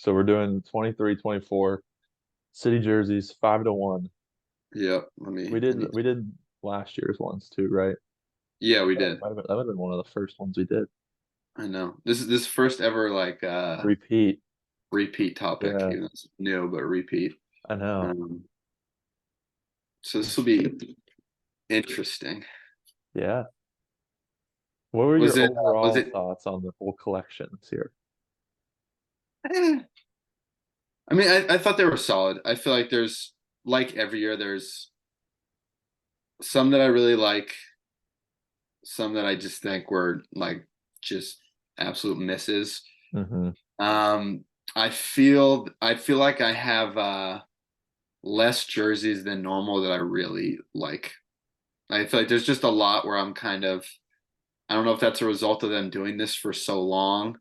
So we're doing 23, 24 city jerseys, 5-1. Yep. I need. We did last year's ones too, right? Yeah, we Yeah, did. that might have been one of the first ones we did. I know. This first ever Repeat. repeat topic. Yeah, Even though it's new, but repeat. I know. Um, so this will be interesting. Yeah. What were Was your it? Was overall it? thoughts on the whole collection this year? eh, I mean, I thought they were solid. I feel like there's like every year, there's some that I really like, some that I just think were like just absolute misses. Hmm. Um, I feel like I have less jerseys than normal that I really like. I feel like there's just a lot where I'm kind of, I don't know if that's a result of them doing this for so long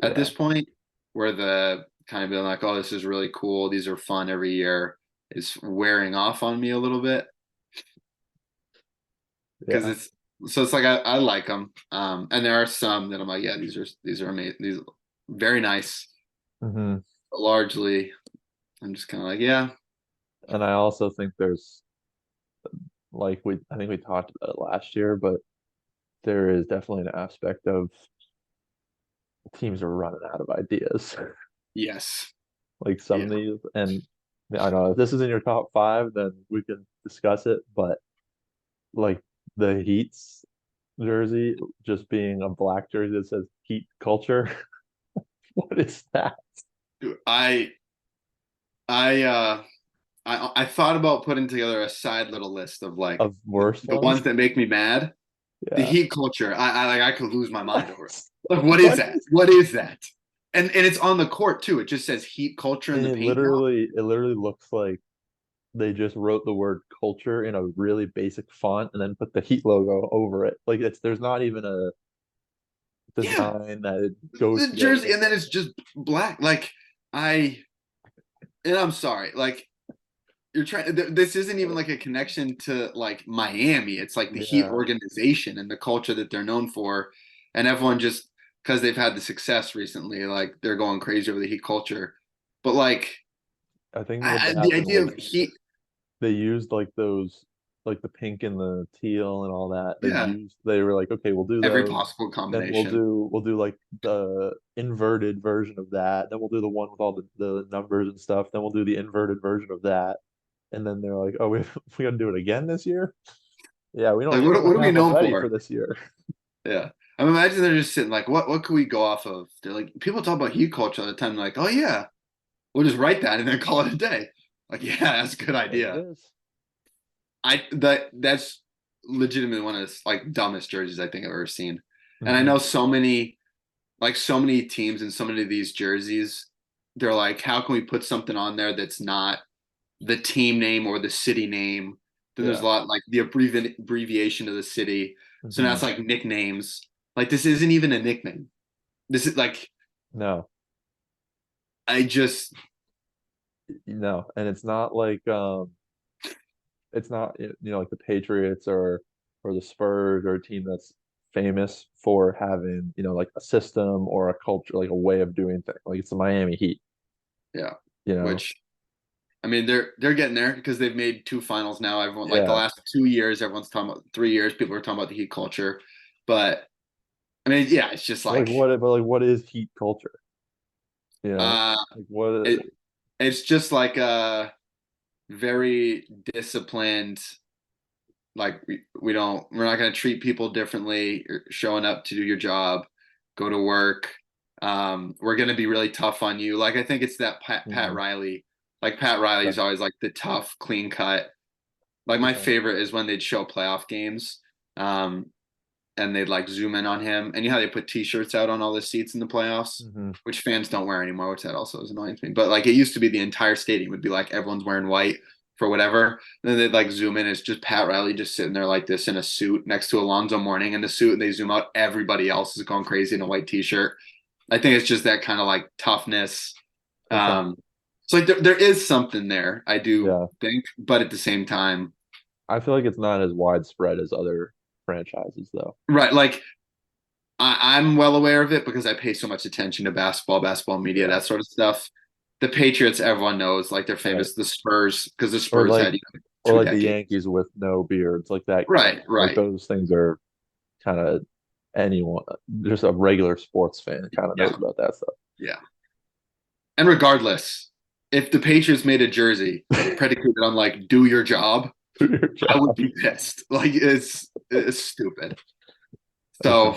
at Yeah. this point, where the kind of being like, oh, this is really cool. These are fun every year is wearing off on me a little bit because Yeah. it's so it's like I like them. And there are some that I'm like, yeah, these are amazing. These are very nice. Hmm. But largely, I'm just kind of like, yeah, And I also think there's I think we talked about it last year, but there is definitely an aspect of teams are running out of ideas. yes, Like some yeah. of these, and I know if this is in your top five, then we can discuss it. But like the Heat's jersey just being a black jersey that says Heat culture, what is that? Dude, I I thought about putting together a side little list of like Of worst the ones ones? that make me mad. The Yeah. heat culture, I like I could lose my mind over it. What? Like, what is What that? is? What is that? And it's on the court too. It just says heat culture in And the paint now. it literally looks like they just wrote the word culture in a really basic font and then put the Heat logo over it. Like it's there's not even a Yeah, design that it goes the together. jersey, and then it's just black. Like I, and I'm sorry, like you're trying. This isn't even like a connection to like Miami. It's like the Heat Yeah. organization and the culture that they're known for, and everyone just because they've had the success recently, like they're going crazy over the Heat culture. But like I think what the happened idea was of Heat, they used like those like the pink and the teal and all that. yeah, They were like, okay, we'll do every those. possible Then combination. we'll do like the inverted version of that. Then we'll do the one with all the numbers and stuff. Then we'll do the inverted version of that. And then they're like, oh, we gotta do it again this year? Yeah, Like, we what don't are we have them known ready for for? this year. Yeah. I mean, imagine they're just sitting like, what could we go off of? They're like, people talk about heat culture all the time. They're like, oh yeah, we'll just write that and then call it a day. Like, yeah, that's a good There it idea. is. That's legitimately one of the like dumbest jerseys I think I've ever seen. And I Hmm. know so many teams and so many of these jerseys, they're like, how can we put something on there that's not the team name or the city name? Then there's Yeah. a lot like the abbreviation of the city. So now Hmm. it's like nicknames. Like this isn't even a nickname. This is like No, I just no, and it's not like the Patriots or the Spurs or a team that's famous for having like a system or a culture, like a way of doing things. Like it's the Miami Heat, yeah. you know. Which I mean they're getting there because they've made two finals now. Everyone like the Yeah. last 2 years, everyone's talking about 3 years. People are talking about the Heat culture, but I mean yeah, it's just But like like what is Heat culture? You know, uh like what? it it's just like a very disciplined. Like we're not going to treat people differently. You're showing up to do your job, go to work. We're going to be really tough on you. Like I think it's that Pat Mhm. Riley. Like Pat Riley Okay. is always like the tough, clean cut. Like my Okay. favorite is when they'd show playoff games, um, and they'd like zoom in on him. And you know how they put T-shirts out on all the seats in the playoffs, Hmm. which fans don't wear anymore, which that also is annoying to me. But like it used to be, the entire stadium would be like everyone's wearing white for whatever. And then they'd like zoom in. It's just Pat Riley just sitting there like this in a suit next to Alonzo Mourning in the suit, and they zoom out. Everybody else is going crazy in a white T-shirt. I think it's just that kind of like toughness. Okay. Um, so like there is something there, I do Yeah. think, but at the same time, I feel like it's not as widespread as other franchises though. right? Like I'm well aware of it because I pay so much attention to basketball, basketball media, Yeah. that sort of stuff. the Patriots, everyone knows, like they're Right. famous. The Spurs, because the Or Spurs like had, or two like the decades. Yankees with no beards, like that kind of Right, like right. those things are kind of anyone, just a regular sports fan kind of knows Yeah, about that stuff. yeah. And regardless, if the Patriots made a jersey predicated on like "do your job," Do your I would job. be pissed. Like it's stupid. Okay. So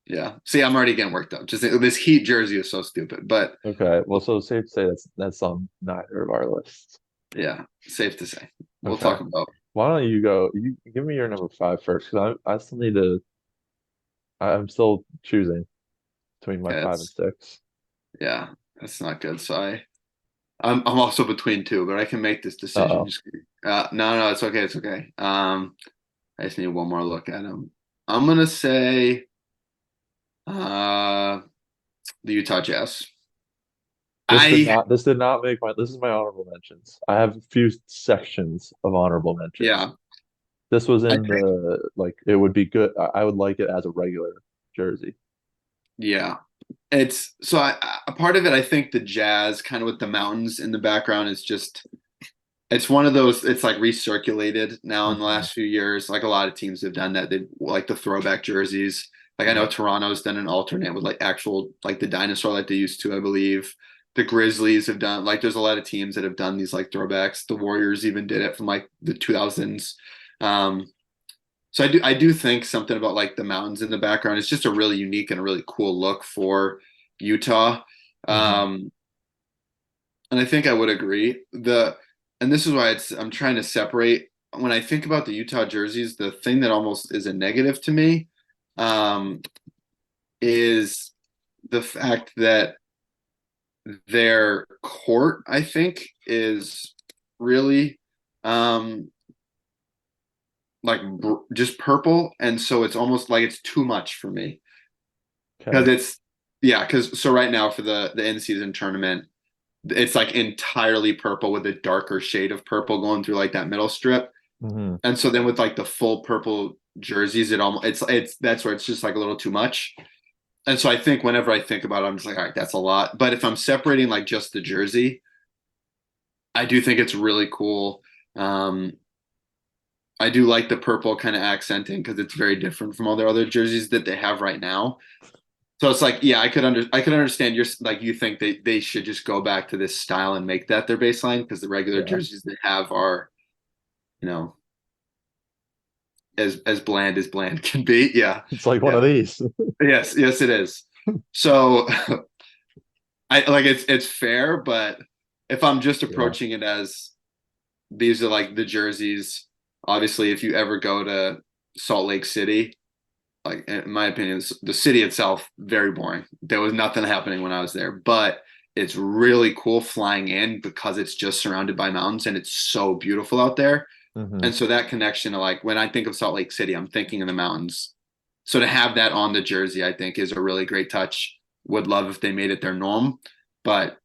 yeah. See, I'm already getting worked up. Just this Heat jersey is so stupid. But Okay. Well, so safe to say that's on neither of our lists. yeah, safe to say. We'll Okay. talk about. Why don't you go? You give me your number five first, because I still need to. I'm still choosing between my Okay, five and that's six. yeah, that's not good. So I'm also between two, but I can make this decision. Uh-oh. Just no, it's okay, it's okay. I just need one more look at him. I'm gonna say uh the Utah Jazz. I This did not make my this is my honorable mentions. I have a few sections of honorable mentions. yeah, This was I in think the like it would be good. I would like it as a regular jersey. yeah. It's so a part of it. I think the Jazz, kind of with the mountains in the background, is just it's one of those. It's like recirculated now in the Hmm. last few years. Like a lot of teams have done that. They like the throwback jerseys. Like I know Yeah. Toronto's done an alternate with like actual like the dinosaur like they used to, I believe. The Grizzlies have done like there's a lot of teams that have done these like throwbacks. The Warriors even did it from like the 2000s. Um, so I do think something about like the mountains in the background. It's just a really unique and a really cool look for Utah. Hmm. Um, and I think I would agree. And this is why I'm trying to separate when I think about the Utah jerseys, the thing that almost is a negative to me um, is the fact that their court, I think, is really um, like just purple, and so it's almost like it's too much for me because Okay. it's yeah. Because so right now for the in season tournament, it's like entirely purple with a darker shade of purple going through like that middle strip. Hmm. And so then with like the full purple jerseys, it almost it's that's where it's just like a little too much. And so I think whenever I think about it, I'm just like, all right, that's a lot. But if I'm separating like just the jersey, I do think it's really cool. Um, I do like the purple kind of accenting because it's very different from all their other jerseys that they have right now. So it's like, yeah, I could understand you're like you think they should just go back to this style and make that their baseline because the regular Yeah. jerseys they have are, you know, as bland as bland can be. Yeah. It's like one Yeah. of these. Yes, yes it is. So I like it's fair, but if I'm just Yeah. approaching it as these are like the jerseys, obviously if you ever go to Salt Lake City, like in my opinion, the city itself very boring. There was nothing happening when I was there, but it's really cool flying in because it's just surrounded by mountains and it's so beautiful out there. Hmm. And so that connection to like when I think of Salt Lake City, I'm thinking of the mountains. So to have that on the jersey, I think is a really great touch. Would love if they made it their norm, but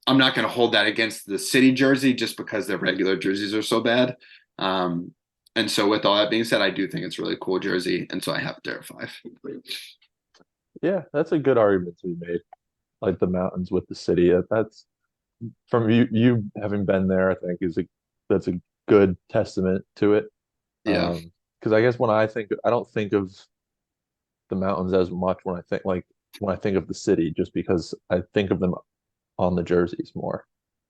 I'm not going to hold that against the city jersey just because their regular jerseys are so bad. Um, and so with all that being said, I do think it's a really cool jersey, and so I have it there at five. Yeah, that's a good argument to be made. Like the mountains with the city. That's from you having been there, I think is a that's a good testament to it. Yeah. Because I guess when I don't think of the mountains as much when I think of the city, just because I think of them on the jerseys more,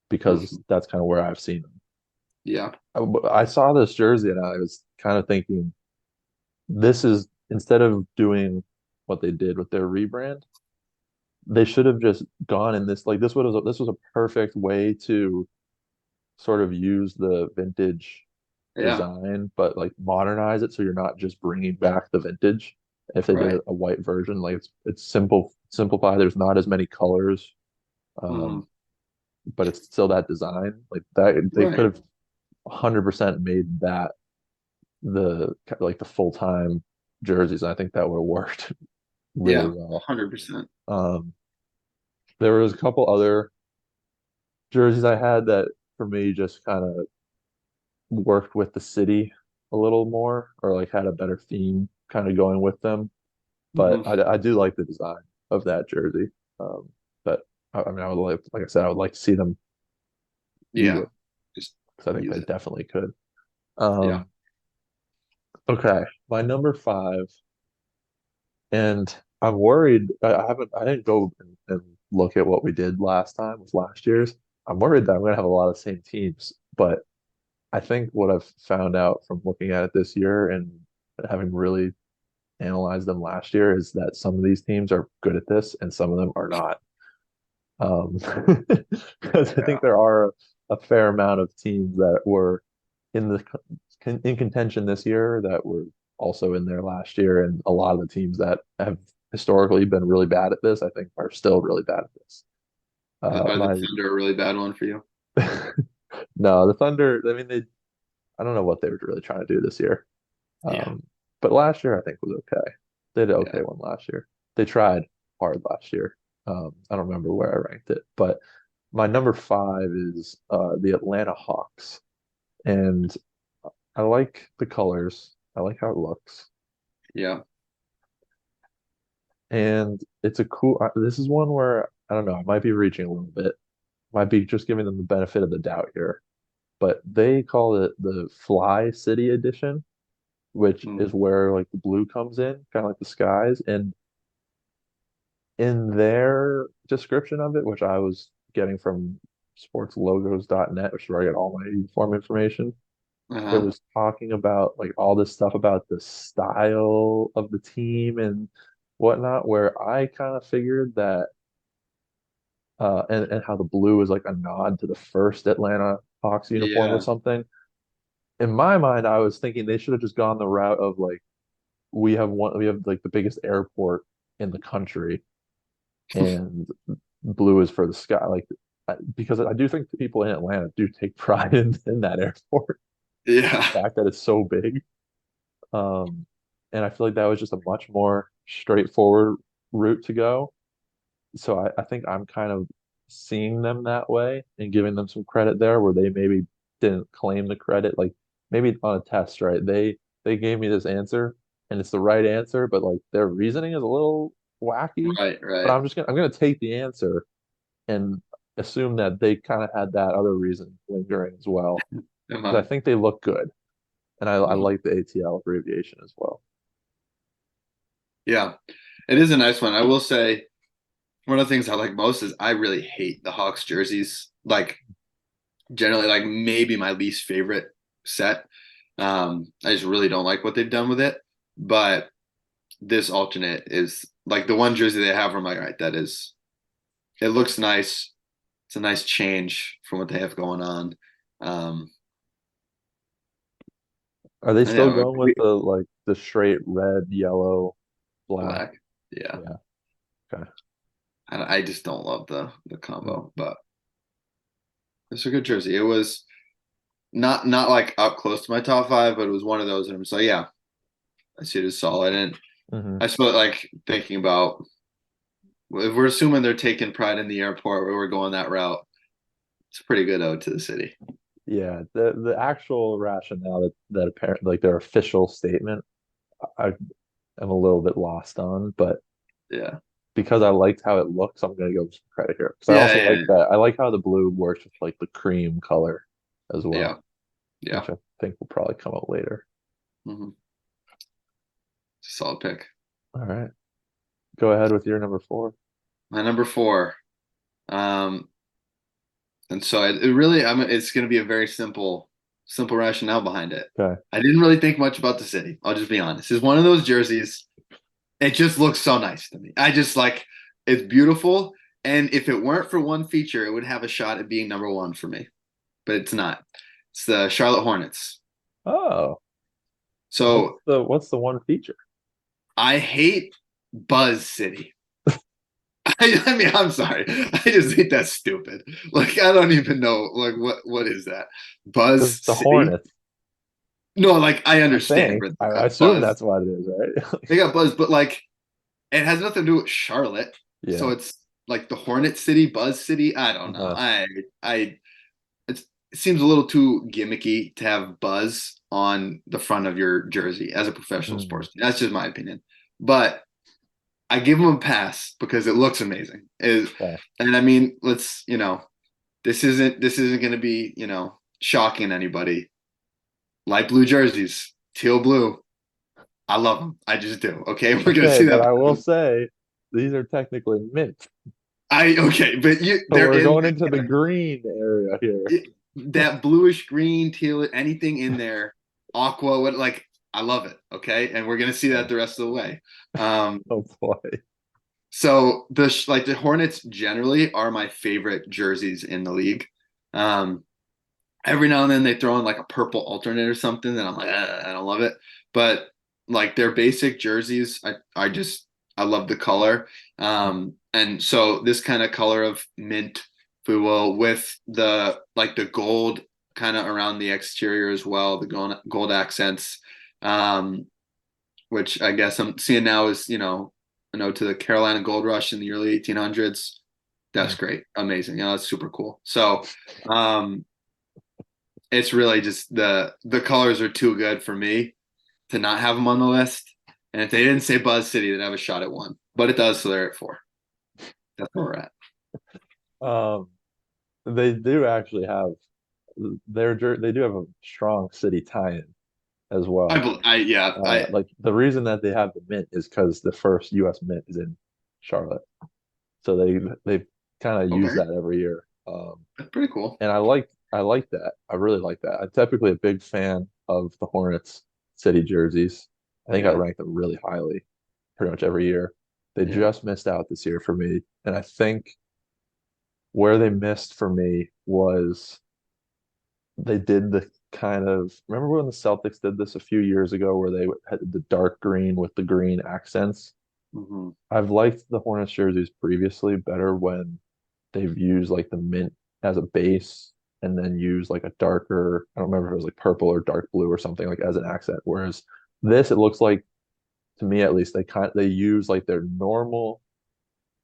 because Mhm. that's kind of where I've seen them. Yeah. I saw this jersey and I was kind of thinking, this is instead of doing what they did with their rebrand, they should have just gone in this like this was a perfect way to sort of use the vintage Yeah. design, but like modernize it so you're not just bringing back the vintage. If they did Right. a white version, like it's simplify. There's not as many colors, Mhm. um, but it's still that design. Like that, they could Right. have 100% made that the full-time jerseys. I think that would have worked really Yeah. well. 100%. Um, there was a couple other jerseys I had that for me just kind of worked with the city a little more or like had a better theme kind of going with them. But Mhm. I do like the design of that jersey. Um, but I mean, I would like I said, I would like to see them use Yeah, it just because I think use they it. definitely could. Yeah. Um, okay, my number five, and I'm worried. I didn't go and look at what we did last time with last year's. I'm worried that I'm gonna have a lot of same teams, but I think what I've found out from looking at it this year and having really analyzed them last year is that some of these teams are good at this and some of them are not. Um, because I Yeah. think there are a fair amount of teams that were in the in contention this year that were also in there last year, and a lot of the teams that have historically been really bad at this, I think, are still really bad at this. Are the My Thunder a really bad one for you? no, the Thunder. I mean, I don't know what they were really trying to do this year. Yeah. Um, but last year I think was okay. They did an Yeah. okay one last year. They tried hard last year. I don't remember where I ranked it, but my number five is the Atlanta Hawks, and I like the colors. I like how it looks, Yeah. and it's a cool. This is one where I don't know. I might be reaching a little bit. Might be just giving them the benefit of the doubt here, but they call it the Fly City Edition, which Mm. is where like the blue comes in, kind of like the skies. And in their description of it, which I was getting from sportslogos.net, which is where I get all my uniform information, it Uh-huh. was talking about like all this stuff about the style of the team and whatnot, where I kind of figured that and how the blue is like a nod to the first Atlanta Hawks uniform or Yeah. something. In my mind, I was thinking they should have just gone the route of like we have like the biggest airport in the country and blue is for the sky. Like, because I do think the people in Atlanta do take pride in that airport, the Yeah. fact that it's so big. Um, and I feel like that was just a much more straightforward route to go. So I think I'm kind of seeing them that way and giving them some credit there where they maybe didn't claim the credit. Like maybe on a test, right? They gave me this answer and it's the right answer, but like their reasoning is a little wacky. Right. But Right. I'm gonna take the answer and assume that they kind of had that other reason lingering as well. Because Uh-huh. I think they look good. And I Mhm. like the ATL abbreviation as well. Yeah. It is a nice one. I will say one of the things I like most is I really hate the Hawks jerseys. Like generally like maybe my least favorite set. I just really don't like what they've done with it. But this alternate is like the one jersey they have. I'm like, all right, that is it looks nice. It's a nice change from what they have going on. Um, Are they and still yeah, going with the like the straight red, yellow, black? black. Yeah, Yeah. Okay. I just don't love the Mm. combo, but it's a good jersey. It was not like up close to my top five, but it was one of those, and I'm just like, yeah, I see it as solid. And Hmm. I suppose like thinking about if we're assuming they're taking pride in the airport where we're going that route, it's a pretty good ode to the city. Yeah, the actual rationale that apparently like their official statement, I am a little bit lost on, but Yeah, because I liked how it looks, I'm gonna go with some credit here. Because I yeah, also yeah, like that. I like how the blue works with like the cream color as yeah, well, yeah. which I think will probably come up later. Mm-hmm. Solid pick. All right, go ahead with your number four. My number four. Um, and so it really, it's going to be a very simple rationale behind it. Okay. I didn't really think much about the city. I'll just be honest. It's one of those jerseys. It just looks so nice to me. I just like it's beautiful. And if it weren't for one feature, it would have a shot at being number one for me. But it's not. It's the Charlotte Hornets. Oh, So what's the one feature? I hate Buzz City. I mean, I'm sorry. I just think that's stupid. Like, I don't even know. Like, what is that? Buzz Because the City? Hornets, No, like I I understand think. where they I got assume Buzz. that's what it is, right? They got Buzz, but like it has nothing to do with Charlotte. So Yeah. it's like the Hornet City, Buzz City. I don't know. Uh-huh. I it seems a little too gimmicky to have Buzz on the front of your jersey as a professional Mm. sports team. That's just my opinion. But I give them a pass because it looks amazing. Yeah. And I mean, this isn't going to be shocking to anybody. Light blue jerseys, teal blue. I love them. I just do. Okay, we're gonna Okay, see but that. I will say these are technically mint. But So they're we're in going into the green area here. that bluish green, teal, anything in there, aqua. What like I love it. Okay, and we're gonna see that the rest of the way. Um, Oh boy. so the Hornets generally are my favorite jerseys in the league. Um, every now and then they throw in like a purple alternate or something, and I'm like, I don't love it. But like their basic jerseys, I love the color. And so this kind of color of mint, if we will, with the gold kind of around the exterior as well, the gold accents, um, which I guess I'm seeing now is to the Carolina Gold Rush in the early 1800s. That's great, amazing. That's super cool. So, um, it's really just the colors are too good for me to not have them on the list. And if they didn't say Buzz City, they'd have a shot at one. But it does, so they're at 4. That's where we're at. Um, they do actually have they do have a strong city tie-in as well. Yeah, Like the reason that they have the mint is because the first U.S. mint is in Charlotte, so they kind of use okay, that every year. that's pretty cool. And I like that. I really like that. I'm typically a big fan of the Hornets city jerseys. I think I Yeah, rank them really highly pretty much every year. They yeah. just missed out this year for me, and I think where they missed for me was they did the kind of remember when the Celtics did this a few years ago where they had the dark green with the green accents. Hmm. I've liked the Hornets jerseys previously better when they've used like the mint as a base and then use like a darker, I don't remember if it was like purple or dark blue or something like as an accent. Whereas this, it looks like to me at least they use like their normal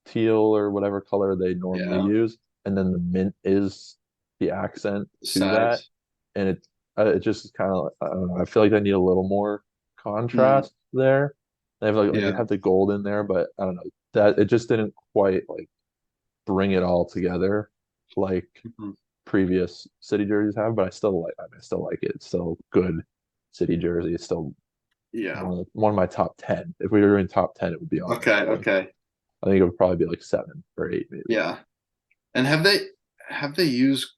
teal or whatever color they normally Yeah, use, and then the mint is the accent to that, sides. and it just kind of I don't know. I feel like they need a little more Mm, contrast there. They have like they yeah. have the gold in there, but I don't know that it just didn't quite like bring it all together like Mhm. previous city jerseys have. But I still like it. It's still good city jersey. It's still Yeah. one of my top 10. If we were doing top 10, it would be on there. Okay. Okay. I think it would probably be like 7 or 8 maybe. Yeah. And have they used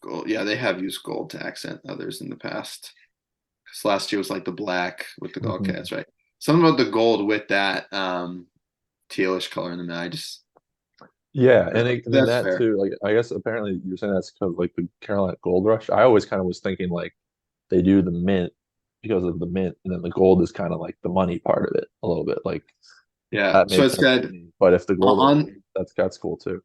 gold? Yeah, they have used gold to accent others in the past. Because last year was like the black with the gold Mhm. cats, right? Something about the gold with that tealish color in the middle. Yeah, and then That's that fair. too, like I guess apparently you're saying that's because like the Carolina Gold Rush. I always kind of was thinking like they do the mint because of the mint, and then the gold is kind of like the money part of it a little bit. Like Yeah. that So made it sense to said me. But if the gold is on that's cool too.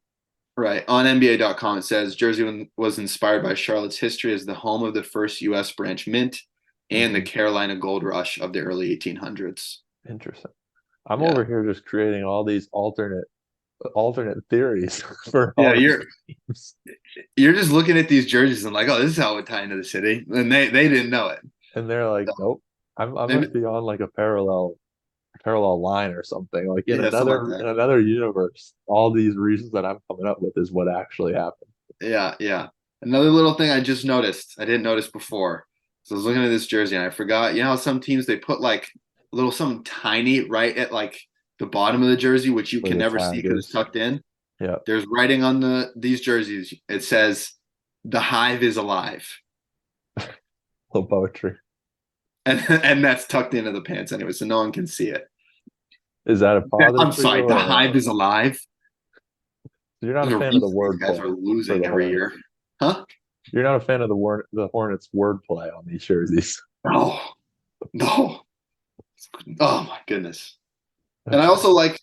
right on NBA.com it says Jersey was inspired by Charlotte's history as the home of the first U.S. branch mint and the Hmm. Carolina Gold Rush of the early 1800s. Interesting. I'm Yeah. over here just creating all these alternate theories for Yeah, all these you're teams, you're just looking at these jerseys and like, oh, this is how it would tie into the city, and they didn't know it. and they're like, So nope. I maybe must be on like a parallel line or something. Like yeah, something like in that. another universe, all these reasons that I'm coming up with is what actually happened. Yeah, yeah. Another little thing I just noticed, I didn't notice before. So I was looking at this jersey and I forgot, how some teams they put like a little something tiny right at like the bottom of the jersey, which you Where can the never see tag because it's is. tucked in. Yeah, There's writing on these jerseys. It says the hive is alive. little poetry. And that's tucked into the pants anyway, so no one can see it. Is that a I'm positive for you sorry, the or a hive negative? is alive. You're not a There's a fan of the reason these guys wordplay are for losing the every year. Hornets. Huh? You're not a fan of the Hornets wordplay on these jerseys. No, no. Oh my goodness. And I also like.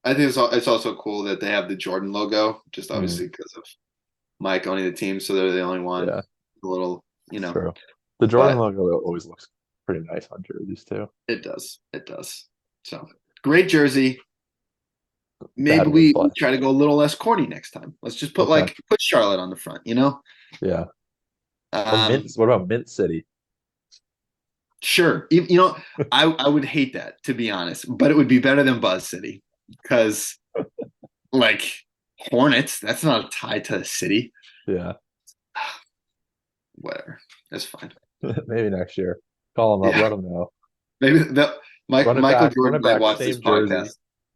I think it's also cool that they have the Jordan logo, just Mm, obviously because of Mike owning the team, so they're the only one. yeah, A little, true. The Jordan but logo always looks pretty nice on jerseys too. it does. It does. So great jersey. Bad Maybe we wordplay. try to go a little less corny next time. Let's just Okay. put Charlotte on the front. Yeah. Or Um, Mint. What about Mint City? Sure. You know, I would hate that, to be honest, but it would be better than Buzz City because like Hornets, that's not a tie to a city. Yeah, Whatever. That's fine. maybe next year. Call him up, Yeah. let him know. Maybe that Michael Run Jordan it might back, watch this podcast.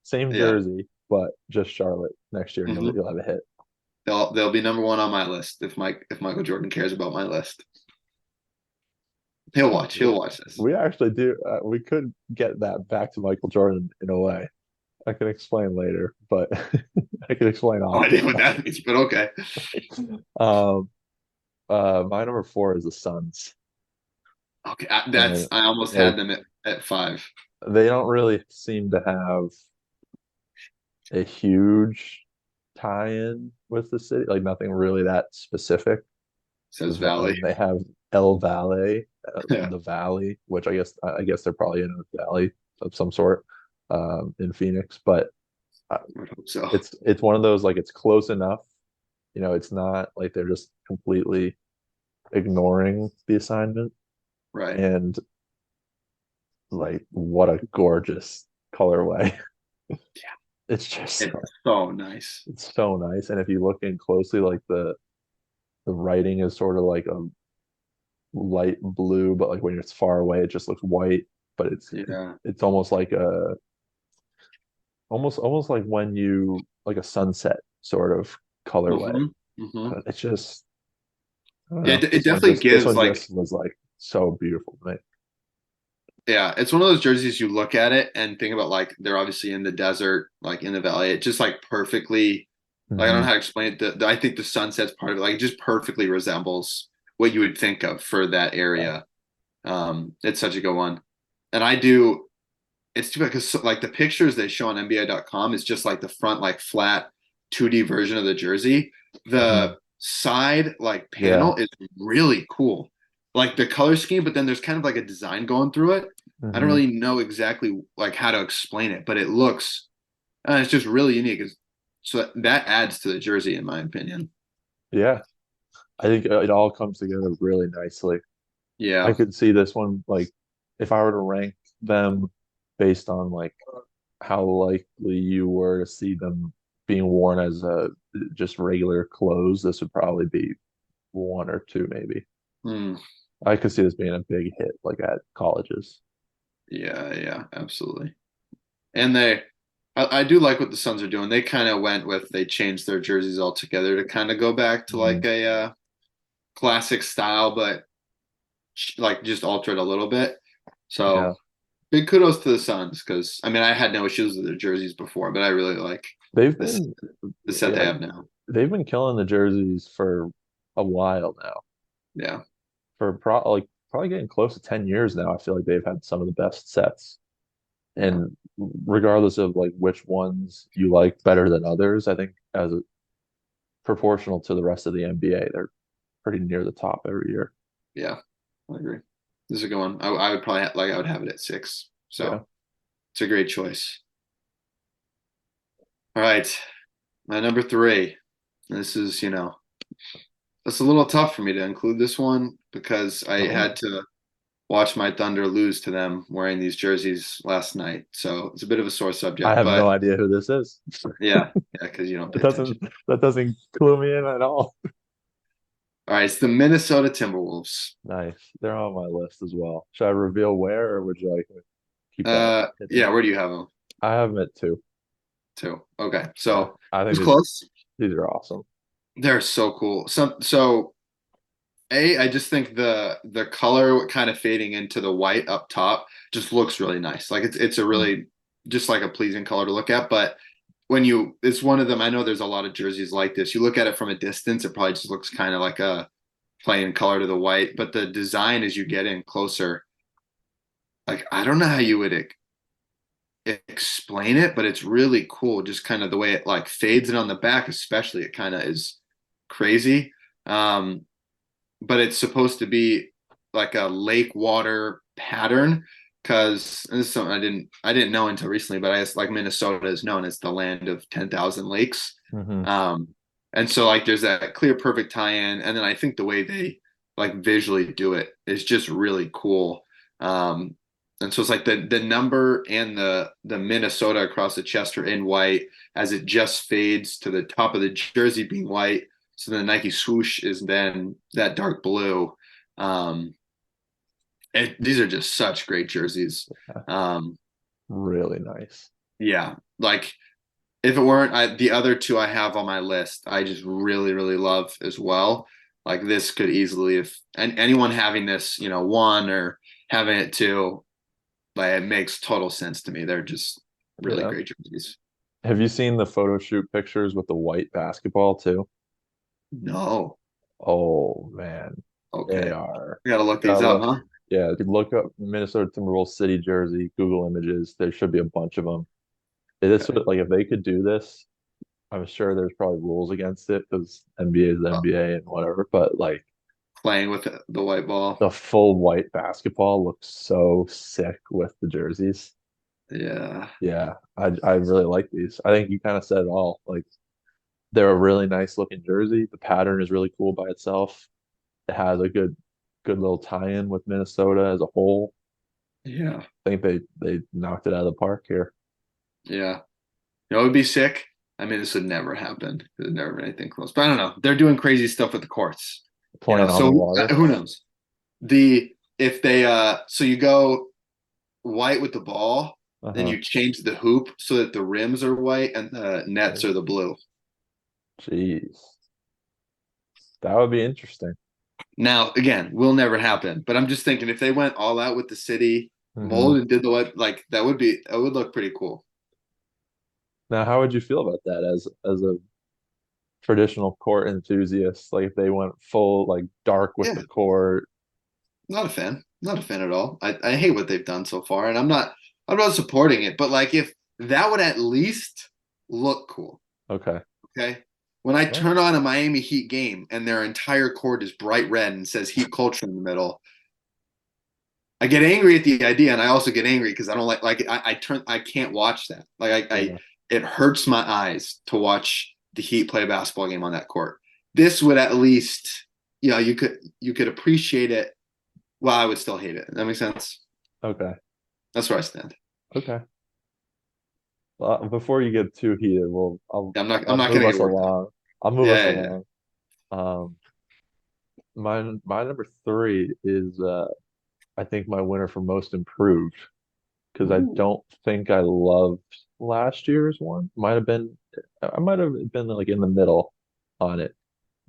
same Yeah. jersey, but just Charlotte next year, and Hmm. you'll have a hit. They'll be number one on my list if Michael Jordan cares about my list. He'll watch. Yeah. He'll watch this. We actually do. We could get that back to Michael Jordan in a way. I can explain later, but I can explain No off. idea what that means, but okay. Um, my number four is the Suns, Okay. and I almost had like them at five. they don't really seem to have a huge tie-in with the city, like nothing really that specific. Says Valley. Like they have El Valle, Yeah. the Valley, which I guess they're probably in a valley of some sort, in Phoenix, but I would hope so. it's one of those like it's close enough. It's not like they're just completely ignoring the assignment. Right. And like what a gorgeous colorway. Yeah. It's just It's so nice. it's so nice. And if you look in closely, like the writing is sort of like a light blue, but like when it's far away, it just looks white. But Yeah. it's almost like a almost like when you like a sunset sort of colorway. Hmm. Hmm. It's just I don't Yeah, know. it definitely This gives one like, just was like so beautiful to me. yeah, it's one of those jerseys you look at it and think about like they're obviously in the desert, like in the valley. It just like perfectly, like I don't know Mhm. how to explain it. I think the sunset's part of it. Like it just perfectly resembles what you would think of for that Yeah. area. It's such a good one. And I do, it's too bad because like the pictures they show on NBA.com is just like the front, like flat 2D version of the jersey. Mhm. The side like Yeah. panel is really cool. Like the color scheme, but then there's kind of like a design going through it. I don't Mhm. really know exactly like how to explain it, but it looks, it's just really unique. So that adds to the jersey, in my opinion. Yeah. I think it all comes together really nicely. I Yeah. could see this one like if I were to rank them based on like how likely you were to see them being worn as just regular clothes, this would probably be one or two maybe. Hmm. I could see this being a big hit like at colleges. Yeah. Yeah. Absolutely. And I do like what the Suns are doing. They kind of they changed their jerseys altogether to kind of go back to like Mhm. a classic style, but like just alter it a little bit. So Yeah. big kudos to the Suns because I mean I had no issues with their jerseys before, but I really like They've this been the set they yeah, have now. they've been killing the jerseys for a while now. Yeah. For probably getting close to 10 years now. I feel like they've had some of the best sets. Yeah. And regardless of like which ones you like better than others, I think as a, proportional to the rest of the NBA, they're pretty near the top every year. Yeah. I agree. This is a good one. I would probably I would have it at 6. Yeah. So it's a great choice. All right. My number 3. This is, it's a little tough for me to include this one because I Oh, had to watch my Thunder lose to them wearing these jerseys last night. So it's a bit of a sore I subject, have no but idea who this is. yeah, because you don't That pay attention. doesn't clue me in at all. All right, it's the Minnesota Timberwolves. Nice. They're on my list as well. Should I reveal where, or would you like to keep that hidden? Yeah, where do you have them? I have them at two. 2. Okay, Yeah, so I it think was close. these are awesome. They're so cool. So I just think the color kind of fading into the white up top just looks really nice. Like it's a Mhm. really just like a pleasing color to look at. But it's one of them. I know there's a lot of jerseys like this. You look at it from a distance, it probably just looks kind of like a plain color to the white. But the design as you get in closer, like I don't know how you would explain it, but it's really cool. Just kind of the way it like fades in on the back, especially it kind of is crazy. Um, but it's supposed to be like a lake water pattern because this is something I didn't know until recently, but I guess like Minnesota is known as the land of 10,000 lakes. Mhm. Um, and so like there's that clear perfect tie-in, and then I think the way they like visually do it is just really cool. Um, and so it's like the number and the Minnesota across the chest are in white as it just fades to the top of the jersey being white. So the Nike swoosh is then that dark blue. Um, these are just such great jerseys. Um, Really nice. yeah, like if it weren't the other two I have on my list, I just really, really love as well. Like this could easily, if and anyone having this, one or having it two, like it makes total sense to me. They're just really Yeah. great jerseys. Have you seen the photo shoot pictures with the white basketball too? No, Oh man, they okay, are. I gotta look Gotta these up, look. huh? Yeah, you look up Minnesota Timberwolves city jersey, Google Images. There should be a bunch of them. It is Okay. like if they could do this, I'm sure there's probably rules against it because NBA is the Uh, NBA and whatever. But like Playing with the white ball. the full white basketball looks so sick with the jerseys. Yeah, Yeah, I really like these. I think you kind of said it all. Like they're a really nice looking jersey. The pattern is really cool by itself. It has a good little tie-in with Minnesota as a whole. yeah, I think they knocked it out of the park here. yeah. It would be sick. I mean, this would never happen. There's never been anything close. But I don't know. They're doing crazy stuff with the courts. Playing on the So water. who knows? The if they so you go white with the ball, then Uh-huh. you change the hoop so that the rims are white and the nets are the blue. Jeez. That would be interesting. Now, again, will never happen. But I'm just thinking if they went all out with the city Hmm. mold and did the white, like that would look pretty cool. Now, how would you feel about that as a traditional court enthusiast? Like if they went full like dark with Yeah, the court. not a fan. Not a fan at all. I hate what they've done so far, and I'm not supporting it. But like if that would at least look cool. Okay. Okay. When I Yeah. turn on a Miami Heat game and their entire court is bright red and says Heat culture in the middle, I get angry at the idea, and I also get angry because I don't I can't watch that. Yeah. It hurts my eyes to watch the Heat play a basketball game on that court. This would at least, you could appreciate it. Well, I would still hate it. That makes sense. Okay. That's where I stand. Okay. Well, before you get too heated, I'm I'll not move gonna us get worked up. along. I'll move us Yeah, yeah, yeah. along. Um, my number three is I think my winner for most improved because I Ooh. don't think I loved last year's one. I might have been like in the middle on it,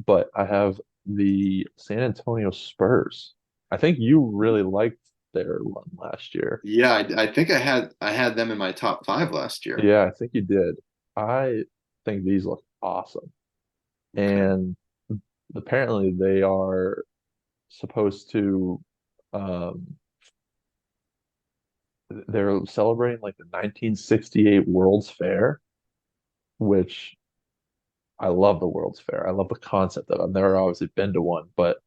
but I have the San Antonio Spurs. I think you really liked their one last year. Yeah, I think I had them in my top five last year. Yeah, I think you did. I think these look awesome. Okay. And apparently they are supposed to um they're celebrating like the 1968 World's Fair, which I love the World's Fair. I love the concept of it. I've never obviously been to one, but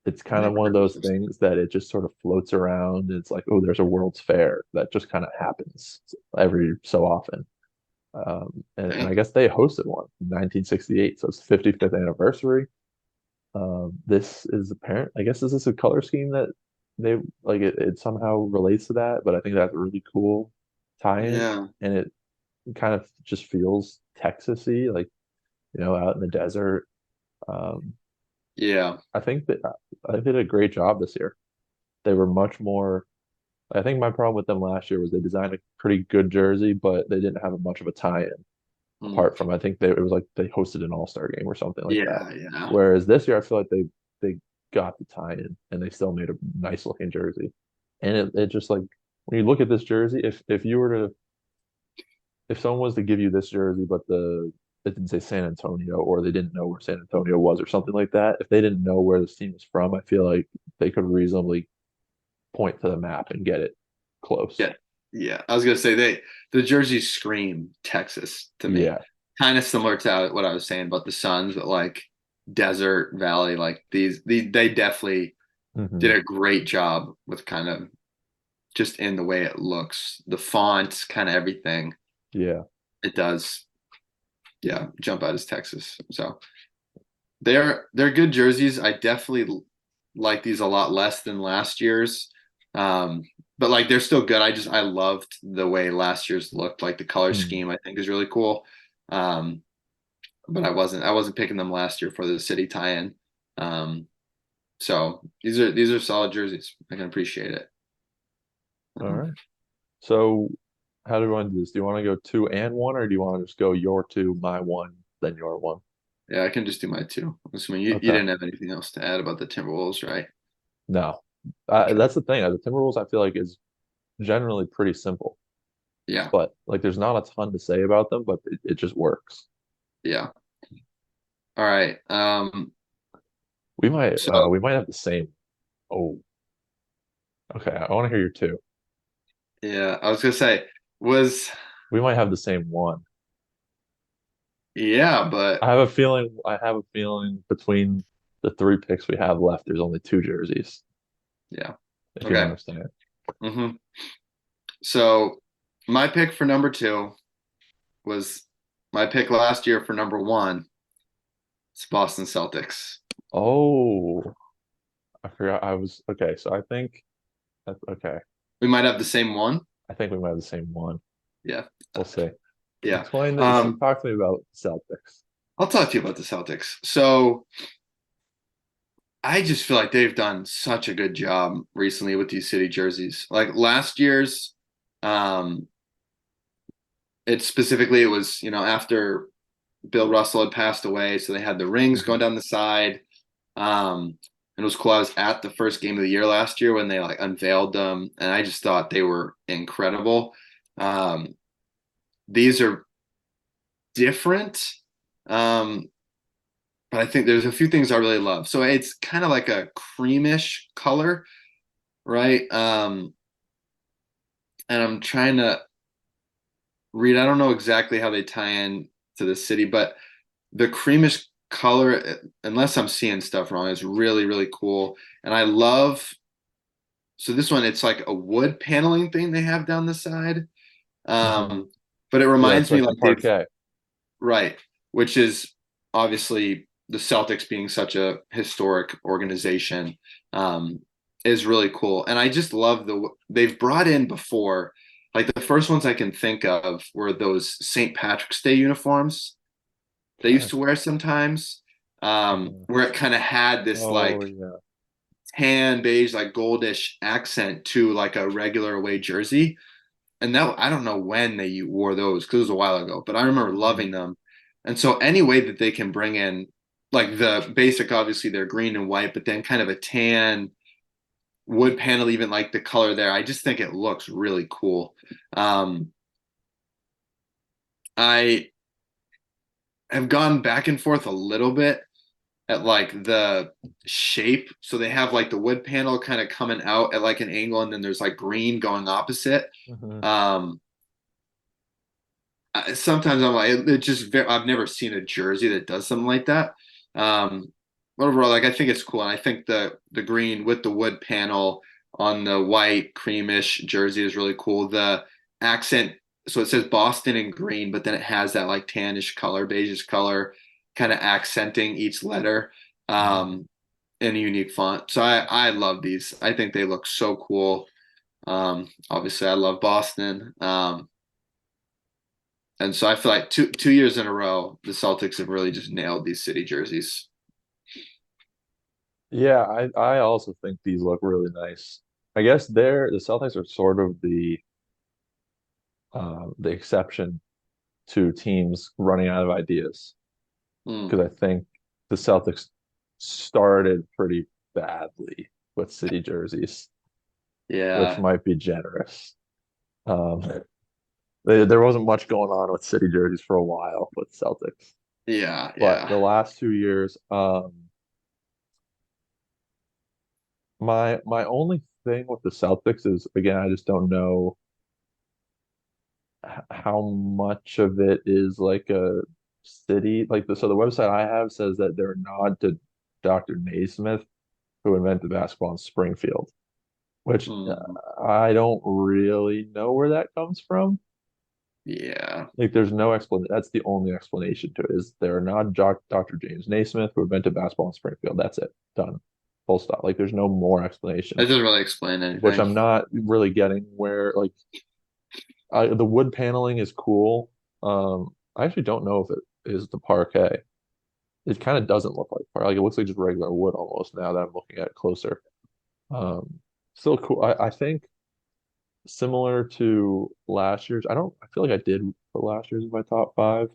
it's kind of Never one of heard of those this. things that it just sort of floats around. It's like, oh, there's a World's Fair that just kind of happens every so often. And I Okay. guess they hosted one in 1968, so it's 55th anniversary. This is apparent. I guess this is a color scheme that they like. It somehow relates to that, but I think that's a really cool tie-in, Yeah. and it kind of just feels Texas-y, like out in the desert. Um, Yeah. I think they did a great job this year. They were much more. I think my problem with them last year was they designed a pretty good jersey, but they didn't have much of a tie-in. Mm. Apart from it was like they hosted an all-star game or something like that. Yeah, yeah. Whereas this year I feel like they got the tie-in and they still made a nice looking jersey. And it just like when you look at this jersey, if you were to if someone was to give you this jersey but it didn't say San Antonio or they didn't know where San Antonio was or something like that, if they didn't know where this team was from, I feel like they could reasonably point to the map and get it close. Yeah. Yeah. I was gonna say the jerseys scream Texas to me. Yeah. Kind of similar to what I was saying about the Suns, but like desert valley, like they definitely Hmm. did a great job with kind of just in the way it looks, the font, kind of everything. Yeah. It does, yeah, jump out as Texas. So they're good jerseys. I definitely like these a lot less than last year's. Um, but like they're still good. I loved the way last year's looked. Like the color Hmm. scheme, I think is really cool. Um, but I wasn't picking them last year for the city tie-in. Um, so these are solid jerseys. I can appreciate it. All Mhm. right. So how do you want to do this? Do you want to go two and one, or do you want to just go your two, my one, then your one? Yeah, I can just do my two. I'm assuming you Okay. didn't have anything else to add about the Timberwolves, right? No, Okay. that's the thing. The Timberwolves, I feel like, is generally pretty simple, Yeah. but like there's not a ton to say about them, but it just works. Yeah. All right. So We might have the same. Oh, okay. I want to hear your two. yeah, I was gonna say was We might have the same one. yeah, but I have a feeling between the three picks we have left, there's only two jerseys, yeah. if you Okay. understand. hmm So my pick for number two was my pick last year for number one. It's Boston Celtics. Oh, I forgot I was okay. So I think that's okay. We might have the same one. I think we might have the same one. Yeah. We'll see. Yeah. Explain this. Um, Talk to me about Celtics. I'll talk to you about the Celtics. So I just feel like they've done such a good job recently with these city jerseys. Like last year's, um, it was, after Bill Russell had passed away, so they had the rings Mhm. going down the side. And it was cool. I was at the first game of the year last year when they like unveiled them, and I just thought they were incredible. Um, these are different, um, but I think there's a few things I really love. So it's kind of like a creamish color, right? And I'm trying to read. I don't know exactly how they tie in to the city, but the creamish color, unless I'm seeing stuff wrong, is really, really cool. And I love, so this one, it's like a wood paneling thing they have down the side. Mhm. But it Yeah, reminds it's me like the like they've, parquet. right, which is obviously the Celtics being such a historic organization, um, is really cool. And I just love they've brought in before, like the first ones I can think of were those St. Patrick's Day uniforms they used Okay. to wear sometimes, Mhm. where it kind of had this Oh like yeah. tan beige, like goldish accent to like a regular away jersey. And that I don't know when they wore those because it was a while ago, but I remember Mhm. loving them. And so any way that they can bring in like the basic, obviously they're green and white, but then kind of a tan wood panel, even like the color there, I just think it looks really cool. Um, I have gone back and forth a little bit at like the shape. So they have like the wood panel kind of coming out at like an angle, and then there's like green going opposite. Mhm. Um, Sometimes I'm like, it just I've never seen a jersey that does something like that. Um, but overall, like I think it's cool, and I think the green with the wood panel on the white creamish jersey is really cool. The accent, so it says Boston in green, but then it has that like tannish color, beigeish color, kind of accenting each letter. Mhm. Um, in a unique font. So I love these. I think they look so cool. Obviously, I love Boston. And so I feel like two years in a row, the Celtics have really just nailed these city jerseys. Yeah, I also think these look really nice. I guess the Celtics are sort of the exception to teams running out of ideas, Hmm. because I think the Celtics started pretty badly with city jerseys, which Yeah, might be generous. Um, there wasn't much going on with city jerseys for a while with Celtics, yeah, but yeah. the last 2 years, my only thing with the Celtics is, again, I just don't know how much of it is like a city, like the website I have says that they're a nod to Dr. Naismith, who invented basketball in Springfield, which Hmm. I don't really know where that comes from. Yeah, Like, there's no explanation. That's the only explanation to it, is they're not Dr. James Naismith, who invented basketball in Springfield. That's it. Done. Full stop. Like there's no more explanation, That doesn't really explain which anything. I'm not really getting where like the wood paneling is cool. I actually don't know if it is the parquet. It kind of doesn't look like parquet. Like it looks like just regular wood almost now that I'm looking at it closer. Um, Still cool. I think similar to last year's. I feel like I did put last year's in my top five.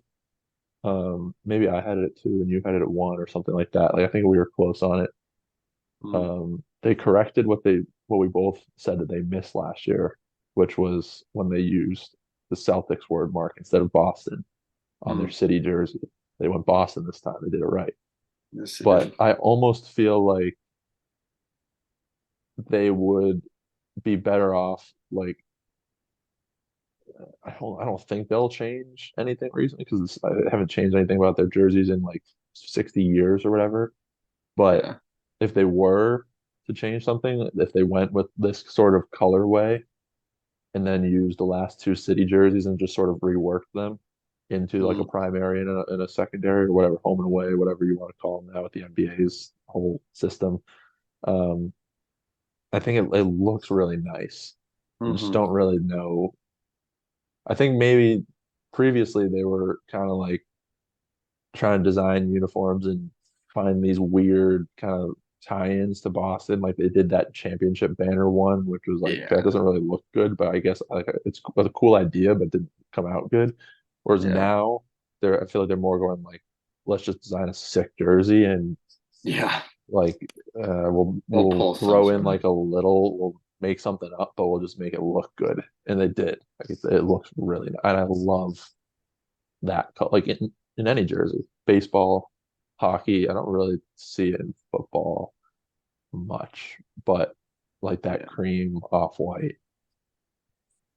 Maybe I had it at two and you had it at one or something like that. Like I think we were close on it. Mm, They corrected what we both said that they missed last year, which was when they used the Celtics word mark instead of Boston on their mm. city jersey. They went Boston this time. They did it right. Yes, it But did. I almost feel like they would be better off. Like I don't think they'll change anything recently because I haven't changed anything about their jerseys in like 60 years or whatever. But Yeah. if they were to change something, if they went with this sort of colorway and then used the last two city jerseys and just sort of reworked them into like a Mm, primary and a secondary or whatever, home and away, whatever you want to call them now with the NBA's whole system. Um, I think it looks really nice. I just hmm. don't really know. I think maybe previously they were kind of like trying to design uniforms and find these weird kind of tie-ins to Boston. Like they did that championship banner one, which was like that Yeah. doesn't really look good, but I guess like it's a cool idea, but didn't come out good. Whereas Yeah. now I feel like they're more going like, let's just design a sick jersey and Yeah. like We'll we'll pull some throw in sort of. like a little, we'll make something up, but we'll just make it look good. And they did. Like it looks really nice. And I love that like in any jersey, baseball, hockey. I don't really see it in football much, but like that Yeah. cream off white,